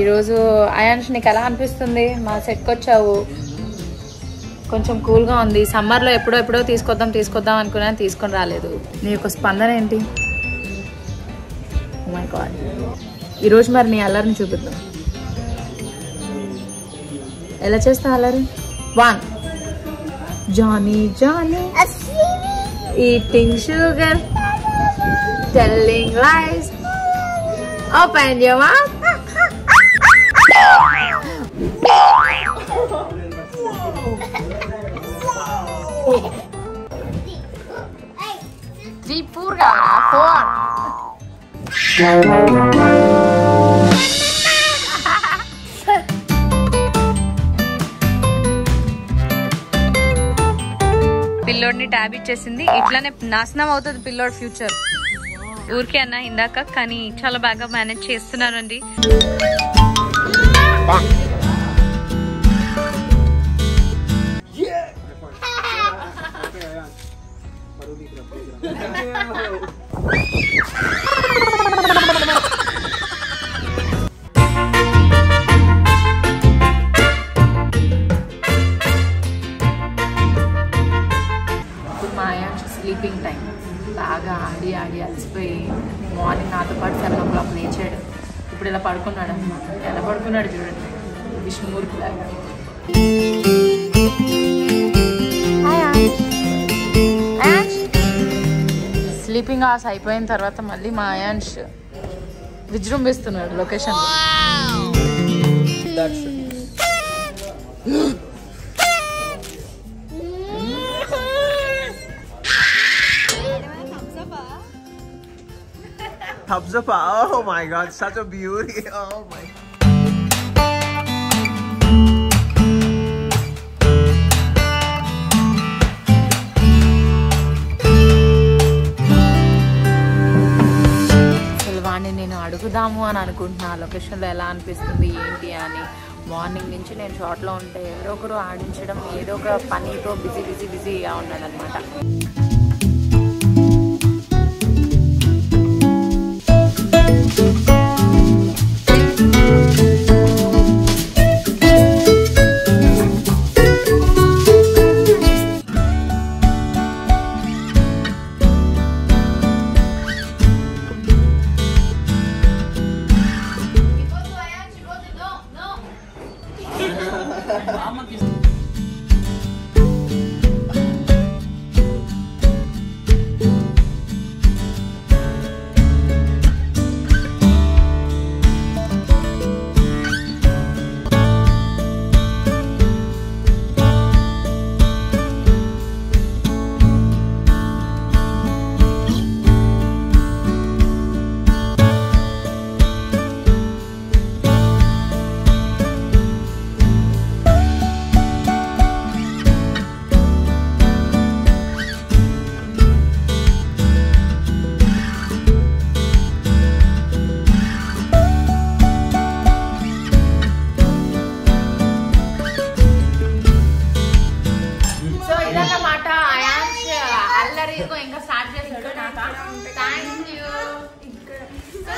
ఈరోజు అయాన్ష్ నీకు ఎలా అనిపిస్తుంది? మా సెట్కి వచ్చావు, కొంచెం కూల్గా ఉంది. సమ్మర్లో ఎప్పుడో తీసుకొద్దాం అనుకున్నాను, తీసుకొని రాలేదు. నీ యొక్క స్పందన ఏంటి? Oh my God. ఈరోజు మరి నీ అల్లరిని చూపిద్దాం. ఎలా చేస్తావు అల్లరి? 1 Johnny eating sugar, telling lies, open your mouth. 3 4 పిల్లోడిని ట్యాబ్ ఇచ్చేసింది. ఇట్లానే నాశనం అవుతుంది పిల్లోడి ఫ్యూచర్. ఊరికే అన్నా ఇందాక, కానీ చాలా బాగా మేనేజ్ చేస్తున్నానండి. Sleeping time. బాగా ఆడి అలసిపోయి మార్నింగ్ నాతో పాటు 7 o'clock లేచాడు. ఇప్పుడు ఇలా పడుకున్నాడు అనమాట. ఎలా పడుకున్నాడు చూడండి, విష్ణుమూర్తి లాగా. స్లీపింగ్ అవర్స్ అయిపోయిన తర్వాత మళ్ళీ మా అయాన్ష్ విజృంభిస్తున్నాడు location. Thumbs up. Oh my god, such a beauty. Oh my. వాడిని నేను అడుగుదాము అని అనుకుంటున్నా లొకేషన్లో ఎలా అనిపిస్తుంది ఏంటి అని. మార్నింగ్ నుంచి నేను షార్ట్లో ఉంటే ఎవరో ఒకరు ఆడించడం, ఏదో ఒక పనితో బిజీగా ఉన్నాడు అనమాట. ఇంకా స్టార్ట్ చేశాడు.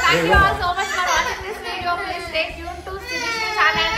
Thank you all so much for watching this video. Please stay tuned to Siddhi's channel.